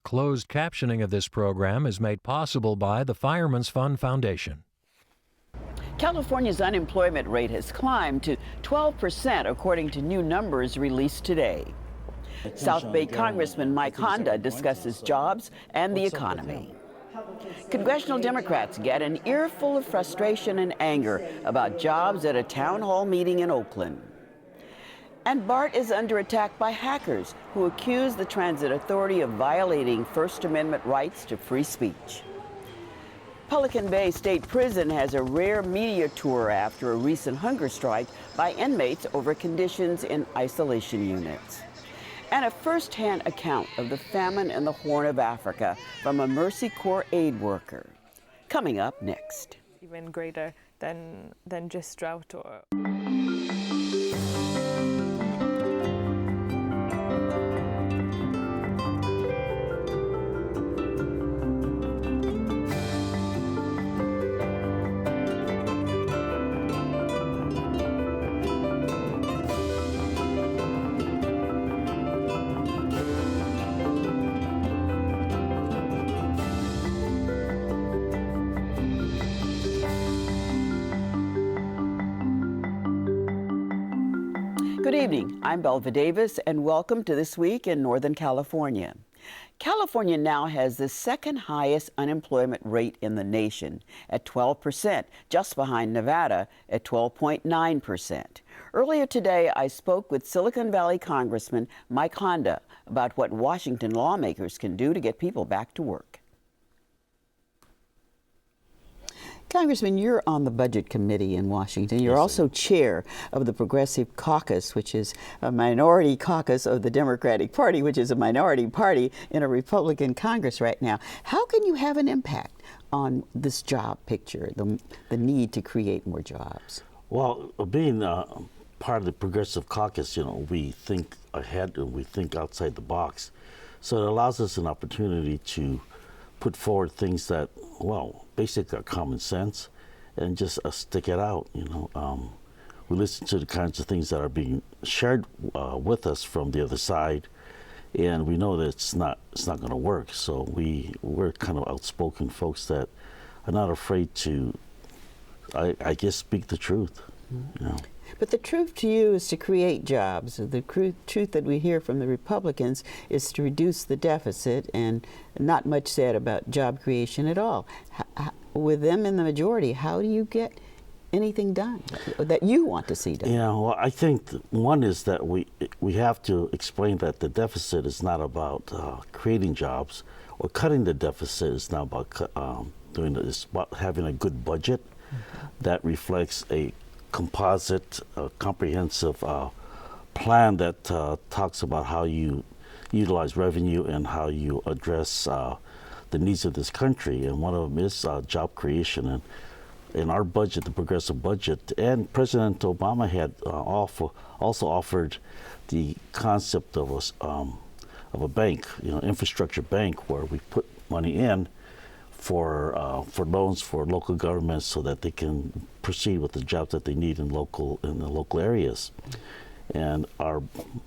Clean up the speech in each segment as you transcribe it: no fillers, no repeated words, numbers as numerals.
Closed captioning of this program is made possible by the Fireman's Fund Foundation. California's unemployment rate has climbed to 12%, according to new numbers released today. South Bay Congressman Mike Honda discusses jobs and the economy. Congressional Democrats get an earful of frustration and anger about jobs at a town hall meeting in Oakland. And BART is under attack by hackers who accuse the Transit Authority of violating First Amendment rights to free speech. Pelican Bay State Prison has a rare media tour after a recent hunger strike by inmates over conditions in isolation units. And a first-hand account of the famine in the Horn of Africa from a Mercy Corps aid worker. Coming up next. Even greater than just drought or... Good evening, I'm Belva Davis, and welcome to This Week in Northern California. California now has the second highest unemployment rate in the nation at 12%, just behind Nevada at 12.9%. Earlier today, I spoke with Silicon Valley Congressman Mike Honda about what Washington lawmakers can do to get people back to work. Congressman, you're on the Budget Committee in Washington. You're also chair of the Progressive Caucus, which is a minority caucus of the Democratic Party, which is a minority party in a Republican Congress right now. How can you have an impact on this job picture, the need to create more jobs? Well, being part of the Progressive Caucus, we think ahead and we think outside the box. So it allows us an opportunity to put forward things that, well, basically are common sense and just stick it out. We listen to the kinds of things that are being shared with us from the other side, and we know that it's not going to work. So we're kind of outspoken folks that are not afraid to, I guess, speak the truth. But the truth to you is to create jobs. The truth that we hear from the Republicans is to reduce the deficit, and not much said about job creation at all. With them in the majority, how do you get anything done that you want to see done? Yeah, well, I think one is that we have to explain that the deficit is not about creating jobs or cutting the deficit. It's not about doing it. It's about having a good budget that reflects a composite, comprehensive plan that talks about how you utilize revenue and how you address the needs of this country. And one of them is job creation. And in our budget, the progressive budget, and President Obama had also offered the concept of a bank, infrastructure bank, where we put money in for loans for local governments so that they can proceed with the jobs that they need in the local areas. And our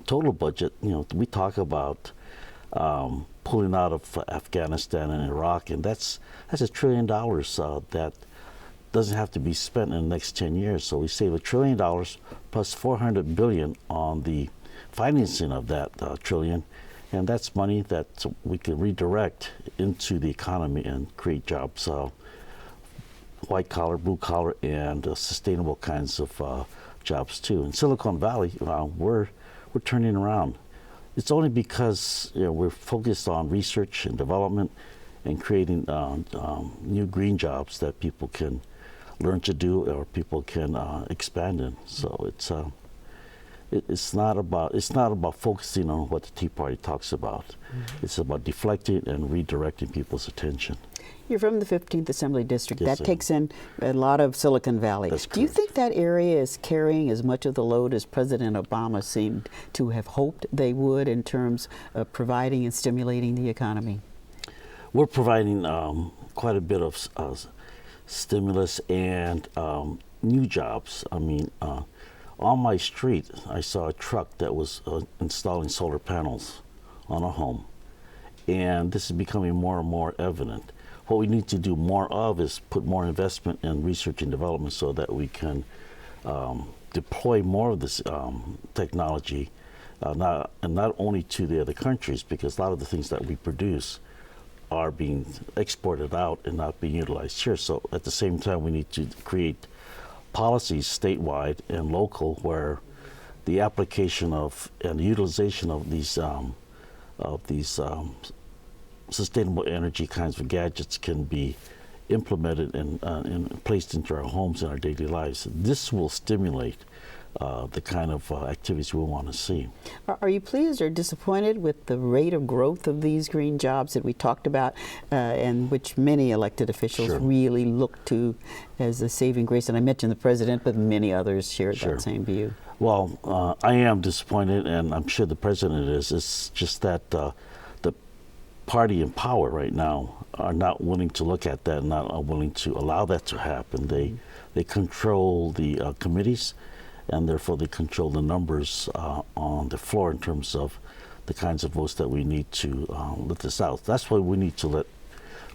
total budget, we talk about pulling out of Afghanistan and Iraq, and that's $1 trillion that doesn't have to be spent in the next 10 years. So we save $1 trillion plus $400 billion on the financing of that trillion. And that's money that we can redirect into the economy and create jobs, white collar, blue collar, and sustainable kinds of jobs too. In Silicon Valley, we're turning around. It's only because we're focused on research and development and creating new green jobs that people can learn to do or people can expand in. So it's not about focusing on what the Tea Party talks about. It's about deflecting and redirecting people's attention. You're from the 15th Assembly District. Yes, that takes in a lot of Silicon Valley. That's Do you correct. think that area is carrying as much of the load as President Obama seemed to have hoped they would in terms of providing and stimulating the economy? We're providing quite a bit of stimulus and new jobs. I mean, on my street, I saw a truck that was installing solar panels on a home. And this is becoming more and more evident. What we need to do more of is put more investment in research and development so that we can deploy more of this technology, not only to the other countries, because a lot of the things that we produce are being exported out and not being utilized here. So at the same time, we need to create policies statewide and local where the application of and the utilization of these sustainable energy kinds of gadgets can be implemented and placed into our homes and our daily lives. This will stimulate the kind of activities we want to see. Are you pleased or disappointed with the rate of growth of these green jobs that we talked about and which many elected officials Sure. really look to as a saving grace? And I mentioned the president, but many others share Sure. that same view. Well, I am disappointed, and I'm sure the president is. It's just that the party in power right now are not willing to look at that, not willing to allow that to happen. They control the committees, and therefore they control the numbers on the floor in terms of the kinds of votes that we need to let this out. That's why we need to let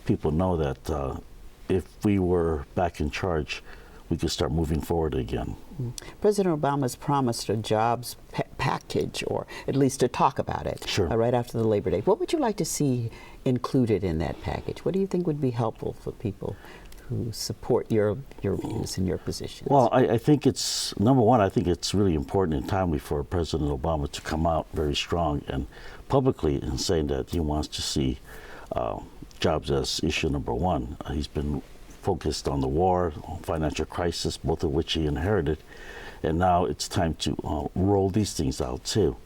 people know that if we were back in charge, we could start moving forward again. President Obama's promised a jobs package, or at least to talk about it, Sure. Right after the Labor Day. What would you like to see included in that package? What do you think would be helpful for people who support your views and your positions? Well, I think it's, number one, I think it's really important and timely for President Obama to come out very strong and publicly and saying that he wants to see jobs as issue number one. He's been focused on the war, on financial crisis, both of which he inherited, and now it's time to roll these things out too.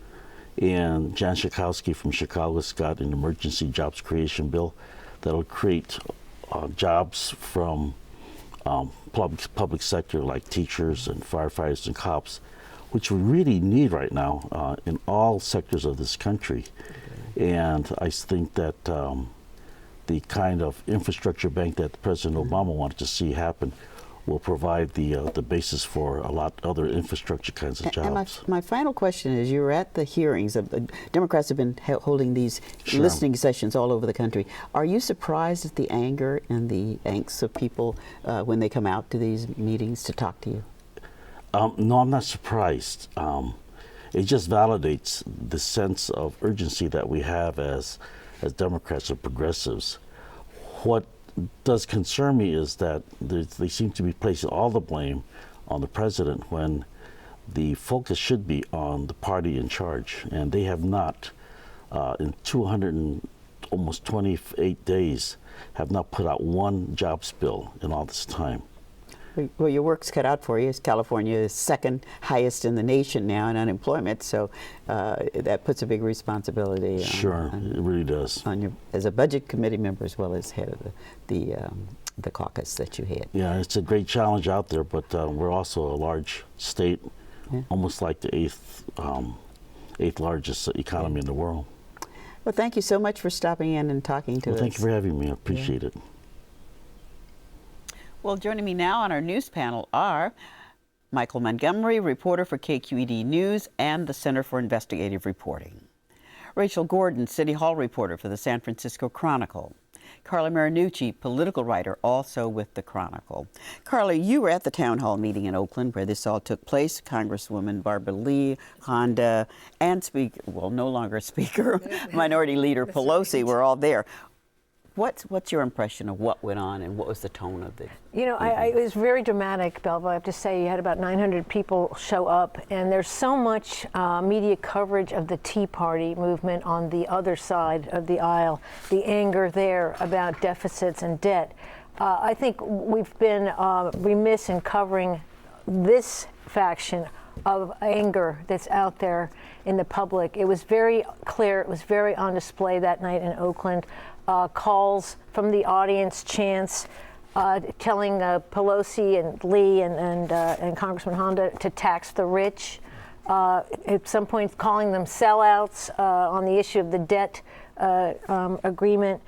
And Jan Schakowsky from Chicago has got an emergency jobs creation bill that'll create jobs from public sector like teachers and firefighters and cops, which we really need right now in all sectors of this country. And I think that the kind of infrastructure bank that President Obama wanted to see happen will provide the basis for a lot other infrastructure kinds of jobs. And my final question is, you were at the hearings. The Democrats have been holding these Sure. listening sessions all over the country. Are you surprised at the anger and the angst of people when they come out to these meetings to talk to you? No, I'm not surprised. It just validates the sense of urgency that we have as Democrats or progressives. What does concern me is that they seem to be placing all the blame on the president when the focus should be on the party in charge, and they have not, in 200 and almost 28 days, have not put out one jobs bill in all this time. Well, your work's cut out for you. California is second highest in the nation now in unemployment, so that puts a big responsibility. Sure, it really does. On your, as a budget committee member, as well as head of the caucus that you head. Yeah, it's a great challenge out there, but we're also a large state, almost like the eighth largest economy in the world. Well, thank you so much for stopping in and talking to us. Thank you for having me. I appreciate it. Well, joining me now on our news panel are Michael Montgomery, reporter for KQED News and the Center for Investigative Reporting; Rachel Gordon, City Hall reporter for the San Francisco Chronicle; Carla Marinucci, political writer, also with the Chronicle. Carla, you were at the town hall meeting in Oakland where this all took place. Congresswoman Barbara Lee, Honda, and no longer Speaker, Minority Leader Pelosi were all there. What's your impression of what went on and what was the tone of it? You know, it was very dramatic, Belva. I have to say, you had about 900 people show up, and there's so much media coverage of the Tea Party movement on the other side of the aisle, the anger there about deficits and debt. I think we've been remiss in covering this faction of anger that's out there in the public. It was very clear, it was very on display that night in Oakland. Calls from the audience, chants telling Pelosi and Lee and Congressman Honda to tax the rich. At some point, calling them sellouts on the issue of the debt agreement.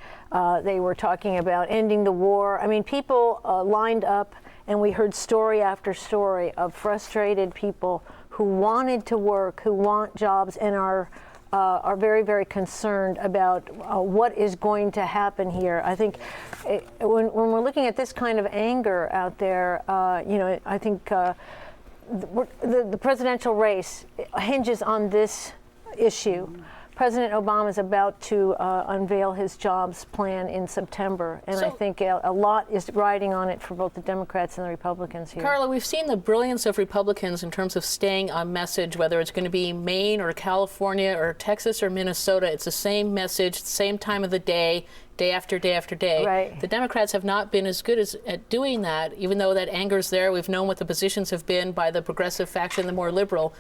They were talking about ending the war. I mean, people lined up, and we heard story after story of frustrated people who wanted to work, who want jobs, and are very, very concerned about what is going to happen here. I think when we're looking at this kind of anger out there, I think the presidential race hinges on this issue. President Obama is about to unveil his jobs plan in September, and I think a lot is riding on it for both the Democrats and the Republicans here. Carla, we've seen the brilliance of Republicans in terms of staying on message, whether it's going to be Maine or California or Texas or Minnesota. It's the same message, same time of the day, day after day after day. Right. The Democrats have not been as good at doing that, even though that anger's there. We've known what the positions have been by the progressive faction, the more liberal.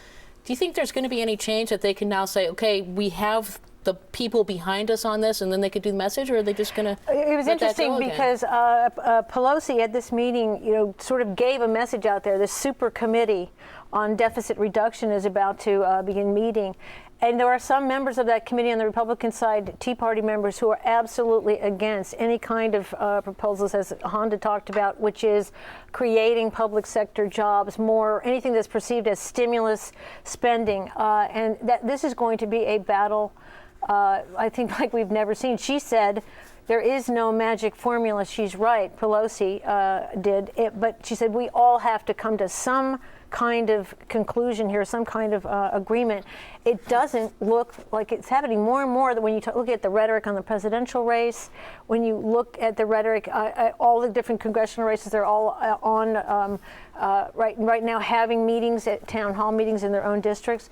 Do you think there's going to be any change that they can now say, okay, we have the people behind us on this, and then they could do the message, or are they just going to? It was interesting because Pelosi at this meeting, sort of gave a message out there. This super committee on deficit reduction is about to begin meeting. And there are some members of that committee on the Republican side, Tea Party members, who are absolutely against any kind of proposals, as Honda talked about, which is creating public sector jobs, anything that's perceived as stimulus spending. And that this is going to be a battle, I think, like we've never seen. She said there is no magic formula. She's right, Pelosi but she said we all have to come to some kind of conclusion here, some kind of agreement. It doesn't look like it's happening more and more. That when you look at the rhetoric on the presidential race, when you look at the rhetoric, all the different congressional races, they're all on right now having meetings at town hall meetings in their own districts.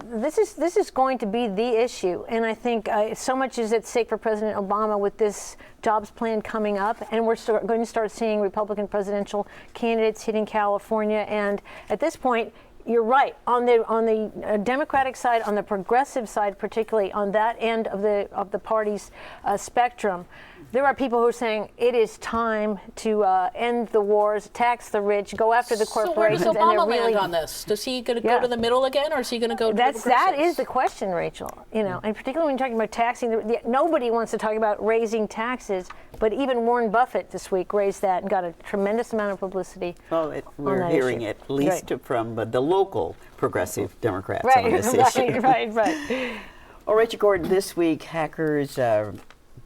This is going to be the issue, and I think so much is at stake for President Obama with this jobs plan coming up, and we're going to start seeing Republican presidential candidates hitting California. And at this point, you're right, on the Democratic side, on the progressive side, particularly on that end of the party's spectrum, there are people who are saying it is time to end the wars, tax the rich, go after the corporations. So where does Obama land on this? Does he going to go to the middle again, or is he going to go to the progressives? That is the question, Rachel. And particularly when you're talking about taxing, nobody wants to talk about raising taxes, but even Warren Buffett this week raised that and got a tremendous amount of publicity. Well, we're hearing it at least from the local progressive Democrats on this issue. Right. Well, Rachel Gordon, this week hackers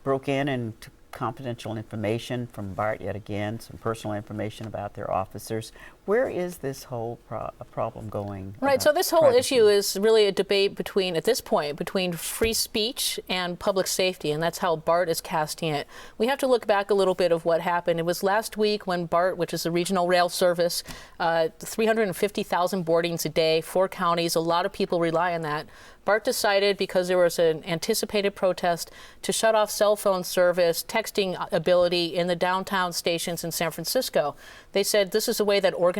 broke in and took confidential information from BART yet again, some personal information about their officers. Where is this whole problem going? Right, so this whole issue is really a debate at this point, between free speech and public safety, and that's how BART is casting it. We have to look back a little bit of what happened. It was last week when BART, which is a regional rail service, 350,000 boardings a day, 4 counties, a lot of people rely on that. BART decided, because there was an anticipated protest, to shut off cell phone service, texting ability in the downtown stations in San Francisco. They said this is a way that protesters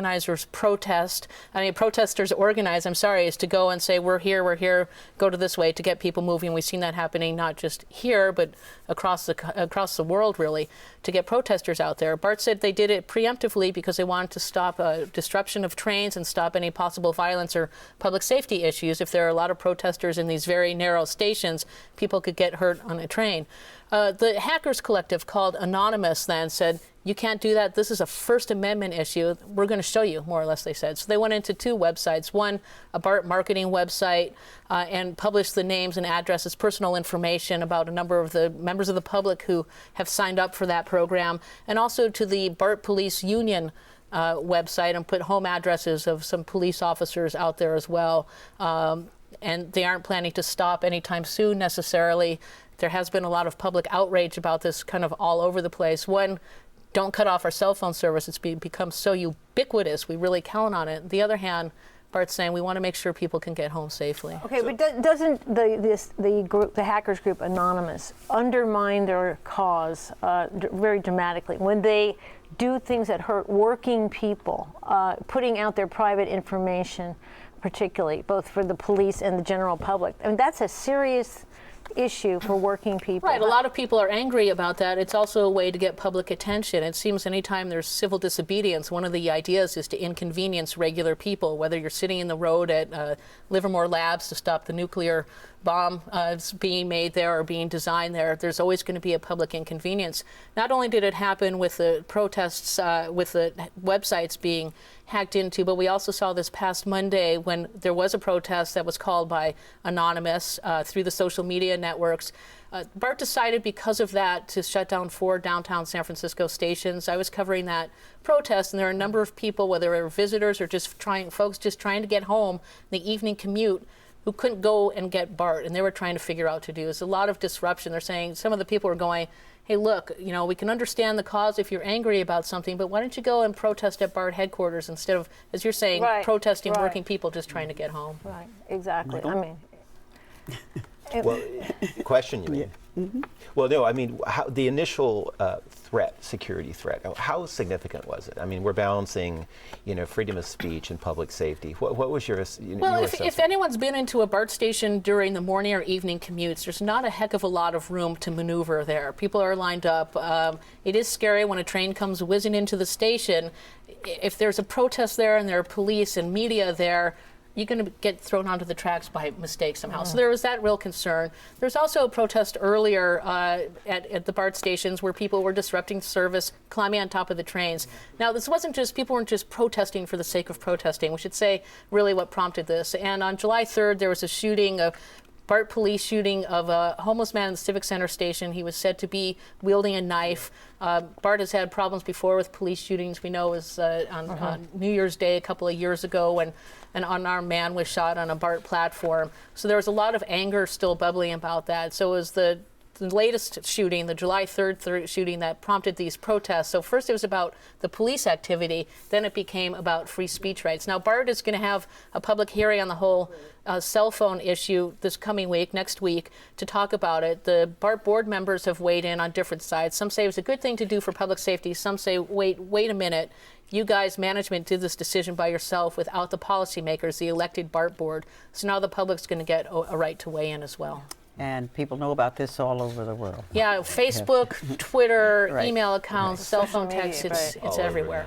organize, is to go and say, we're here, go to this way to get people moving. We've seen that happening not just here, but across the world, really, to get protesters out there. BART said they did it preemptively because they wanted to stop disruption of trains and stop any possible violence or public safety issues. If there are a lot of protesters in these very narrow stations, people could get hurt on a train. The hackers collective called Anonymous then said, you can't do that. This is a First Amendment issue. We're going to show you, more or less, they said. So they went into 2 websites, one, a BART marketing website, and published the names and addresses, personal information about a number of the members of the public who have signed up for that program, and also to the BART Police Union website, and put home addresses of some police officers out there as well. And they aren't planning to stop anytime soon necessarily. There has been a lot of public outrage about this kind of all over the place. One, don't cut off our cell phone service. It's become so ubiquitous. We really count on it. The other hand, BART's saying we want to make sure people can get home safely. Okay, but doesn't the hackers group Anonymous undermine their cause very dramatically when they do things that hurt working people, putting out their private information, particularly both for the police and the general public? I mean, that's a serious issue for working people. Right, a lot of people are angry about that. It's also a way to get public attention. It seems anytime there's civil disobedience, one of the ideas is to inconvenience regular people, whether you're sitting in the road at Livermore Labs to stop the nuclear bomb being made there or being designed there. There's always going to be a public inconvenience. Not only did it happen with the protests, with the websites being hacked into, but we also saw this past Monday when there was a protest that was called by Anonymous through the social media networks. BART decided because of that to shut down 4 downtown San Francisco stations. I was covering that protest, and there are a number of people, whether they were visitors or just folks just trying to get home, the evening commute, who couldn't go and get BART, and they were trying to figure out what to do. There's a lot of disruption. They're saying, some of the people are going, hey, look, you know, we can understand the cause if you're angry about something, but why don't you go and protest at BART headquarters instead of, as you're saying, protesting working people just trying to get home. Right, exactly. I mean, well, question you mean? Mm-hmm. Well, no, I mean, the initial security threat, how significant was it? I mean, we're balancing, you know, freedom of speech and public safety. What was your Well, if anyone's been into a BART station during the morning or evening commutes, there's not a heck of a lot of room to maneuver there. People are lined up. It is scary when a train comes whizzing into the station. If there's a protest there and there are police and media there, you're going to get thrown onto the tracks by mistake somehow. So there was that real concern. There's also a protest earlier at the BART stations where people were disrupting service, climbing on top of the trains. Now, this wasn't just, people weren't just protesting for the sake of protesting. We should say really what prompted this. And on July 3rd, there was a shooting, a BART police shooting of a homeless man in the Civic Center station. He was said to be wielding a knife. BART has had problems before with police shootings. We know it was on New Year's Day a couple of years ago when an unarmed man was shot on a BART platform. So there was a lot of anger still bubbling about that. So it was the latest shooting, the July 3rd shooting, that prompted these protests. So first it was about the police activity, then it became about free speech rights. Now BART is going to have a public hearing on the whole cell phone issue this coming week, next week, to talk about it. The BART board members have weighed in on different sides. Some say it was a good thing to do for public safety. Some say, wait a minute. You guys, management, did this decision by yourself without the policymakers, the elected BART board. So now the public's going to get a right to weigh in as well. And people know about this all over the world. Yeah, Facebook, Twitter, email accounts, cell phone texts, it's everywhere.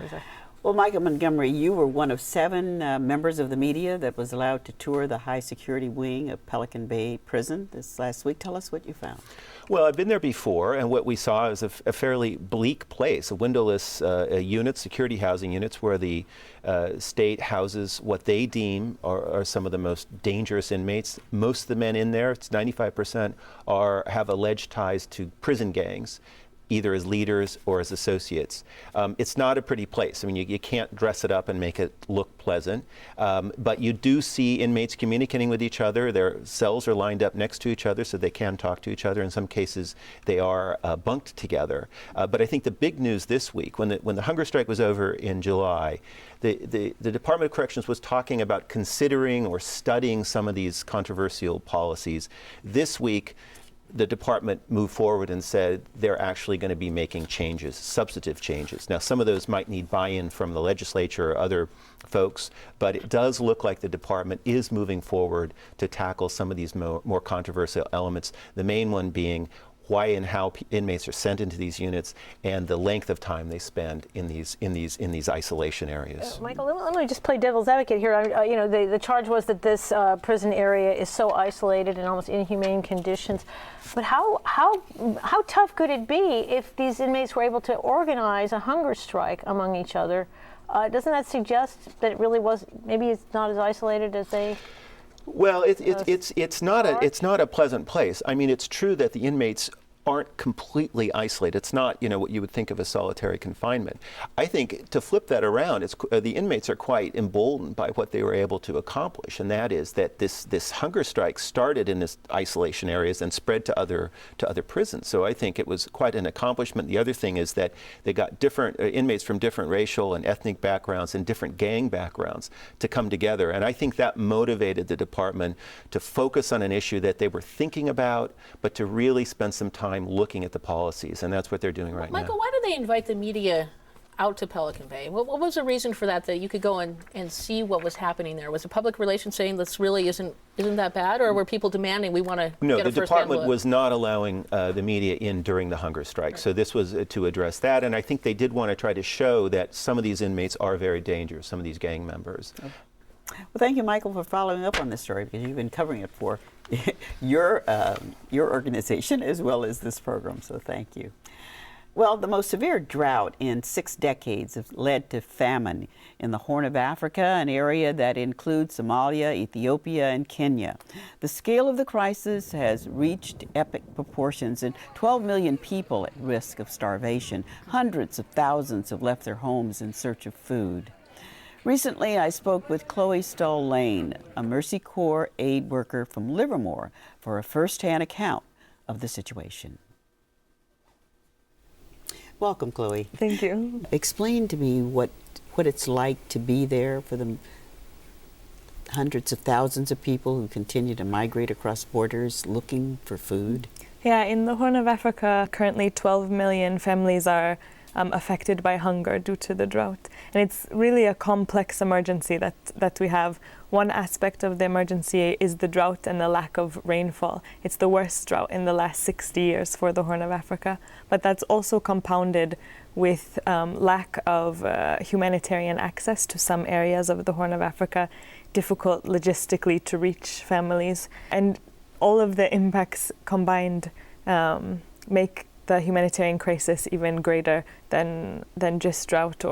Well, Michael Montgomery, you were one of 7 members of the media that was allowed to tour the high security wing of Pelican Bay Prison this last week. Tell us what you found. Well, I've been there before, and what we saw is a fairly bleak place, a windowless unit, security housing units, where the state houses what they deem are some of the most dangerous inmates. Most of the men in there, it's 95%, have alleged ties to prison gangs, either as leaders or as associates. It's not a pretty place. I mean, you can't dress it up and make it look pleasant, but you do see inmates communicating with each other. Their cells are lined up next to each other so they can talk to each other. In some cases, they are bunked together. But I think the big news this week, when the hunger strike was over in July, the Department of Corrections was talking about considering or studying some of these controversial policies. This week, the department moved forward and said they're actually going to be making changes, substantive changes. Now, some of those might need buy-in from the legislature or other folks, but it does look like the department is moving forward to tackle some of these more controversial elements, the main one being why and how inmates are sent into these units and the length of time they spend in these isolation areas. Michael, let me just play devil's advocate here. You know, the charge was that this prison area is so isolated in almost inhumane conditions. But how tough could it be if these inmates were able to organize a hunger strike among each other? Doesn't that suggest that it really was, maybe it's not as isolated as they? Well, it's not a pleasant place. I mean, it's true that the inmates aren't completely isolated. It's not, you know, what you would think of as solitary confinement. I think to flip that around, the inmates are quite emboldened by what they were able to accomplish, and that is that this hunger strike started in this isolation areas and spread to other prisons. So I think it was quite an accomplishment. The other thing is that they got different inmates from different racial and ethnic backgrounds and different gang backgrounds to come together, and I think that motivated the department to focus on an issue that they were thinking about, but to really spend some time looking at the policies, and that's what they're doing right now. Michael, why did they invite the media out to Pelican Bay? What was the reason for that you could go and see what was happening there? Was the public relations saying this really isn't that bad, or were people demanding we want to No, get a the department was not allowing the media in during the hunger strike, right. So this was to address that, and I think they did want to try to show that some of these inmates are very dangerous, some of these gang members. Okay. Well, thank you, Michael, for following up on this story, because you've been covering it for your organization as well as this program, so thank you. Well, the most severe drought in 6 decades has led to famine in the Horn of Africa, an area that includes Somalia, Ethiopia, and Kenya. The scale of the crisis has reached epic proportions, and 12 million people at risk of starvation. Hundreds of thousands have left their homes in search of food. Recently, I spoke with Chloe Stoll-Lane, a Mercy Corps aid worker from Livermore, for a first-hand account of the situation. Welcome, Chloe. Thank you. Explain to me what it's like to be there for the hundreds of thousands of people who continue to migrate across borders looking for food. Yeah, in the Horn of Africa, currently 12 million families are affected by hunger due to the drought. And it's really a complex emergency that we have. One aspect of the emergency is the drought and the lack of rainfall. It's the worst drought in the last 60 years for the Horn of Africa. But that's also compounded with lack of humanitarian access to some areas of the Horn of Africa, difficult logistically to reach families. And all of the impacts combined make the humanitarian crisis even greater than just drought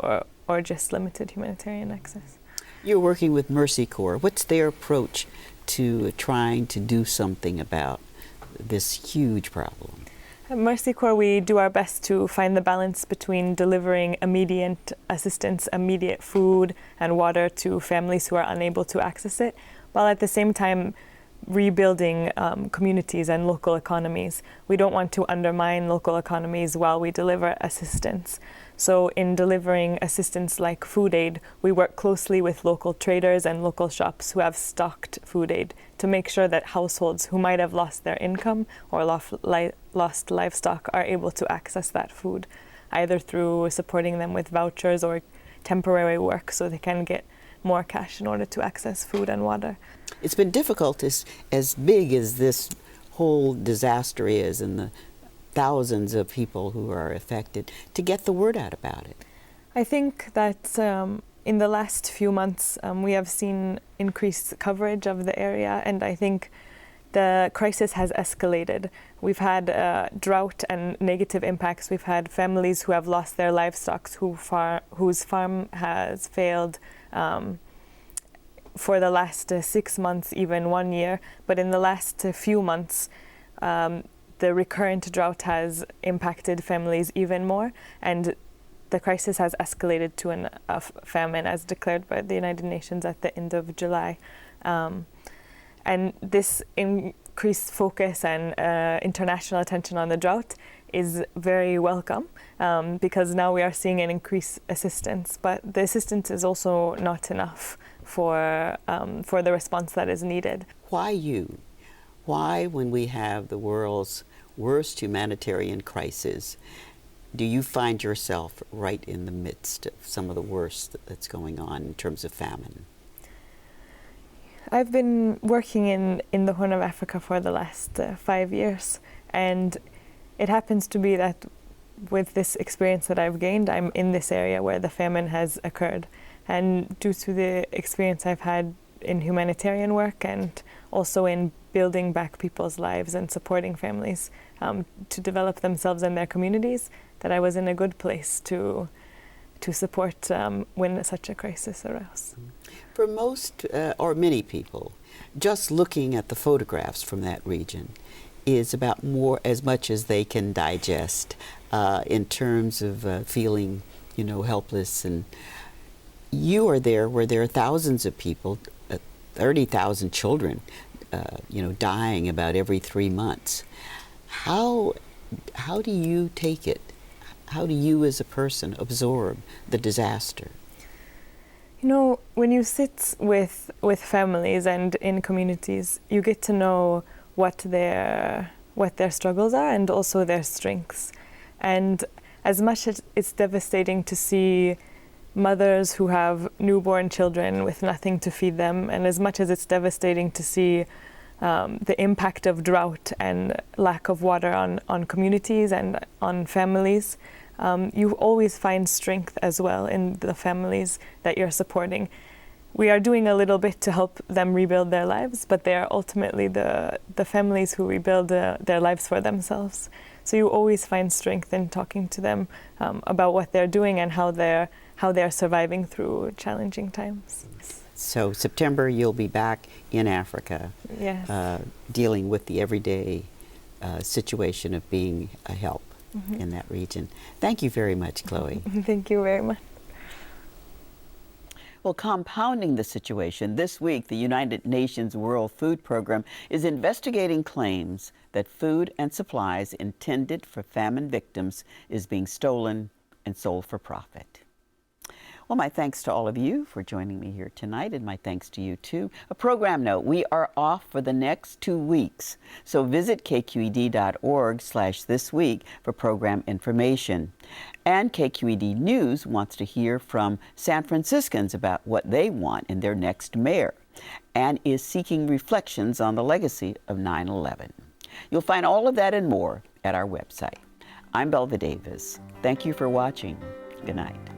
or just limited humanitarian access. You're working with Mercy Corps. What's their approach to trying to do something about this huge problem? At Mercy Corps, we do our best to find the balance between delivering immediate assistance, immediate food and water to families who are unable to access it, while at the same time rebuilding communities and local economies. We don't want to undermine local economies while we deliver assistance. So in delivering assistance like food aid, we work closely with local traders and local shops who have stocked food aid to make sure that households who might have lost their income or lost livestock are able to access that food, either through supporting them with vouchers or temporary work so they can get more cash in order to access food and water. It's been difficult as big as this whole disaster is and the thousands of people who are affected to get the word out about it. I think that in the last few months we have seen increased coverage of the area, and I think the crisis has escalated. We've had drought and negative impacts. We've had families who have lost their livestock, whose farm has failed for the last 6 months, even 1 year. But in the last few months, the recurrent drought has impacted families even more, and the crisis has escalated to a famine as declared by the United Nations at the end of July. And this increased focus and international attention on the drought is very welcome because now we are seeing an increased assistance, but the assistance is also not enough for the response that is needed. Why you? Why, when we have the world's worst humanitarian crisis, do you find yourself right in the midst of some of the worst that's going on in terms of famine? I've been working in the Horn of Africa for the last 5 years, and it happens to be that with this experience that I've gained, I'm in this area where the famine has occurred. And due to the experience I've had in humanitarian work and also in building back people's lives and supporting families to develop themselves and their communities, that I was in a good place to support when such a crisis arose. For most or many people, just looking at the photographs from that region is about as much as they can digest in terms of feeling, helpless. And you are there where there are thousands of people, 30,000 children, dying about every 3 months. How do you take it? How do you as a person absorb the disaster? When you sit with families and in communities, you get to know what their struggles are and also their strengths. And as much as it's devastating to see mothers who have newborn children with nothing to feed them, and as much as it's devastating to see the impact of drought and lack of water on communities and on families, you always find strength as well in the families that you're supporting. We are doing a little bit to help them rebuild their lives, but they are ultimately the families who rebuild their lives for themselves. So you always find strength in talking to them about what they're doing and how they're surviving through challenging times. So September, you'll be back in Africa, Yes. dealing with the everyday situation of being a help in that region. Thank you very much, Chloe. Thank you very much. Well, compounding the situation, this week the United Nations World Food Program is investigating claims that food and supplies intended for famine victims is being stolen and sold for profit. Well, my thanks to all of you for joining me here tonight, and my thanks to you too. A program note, we are off for the next 2 weeks, so visit kqed.org/thisweek for program information. And KQED News wants to hear from San Franciscans about what they want in their next mayor, and is seeking reflections on the legacy of 9/11. You'll find all of that and more at our website. I'm Belva Davis. Thank you for watching. Good night.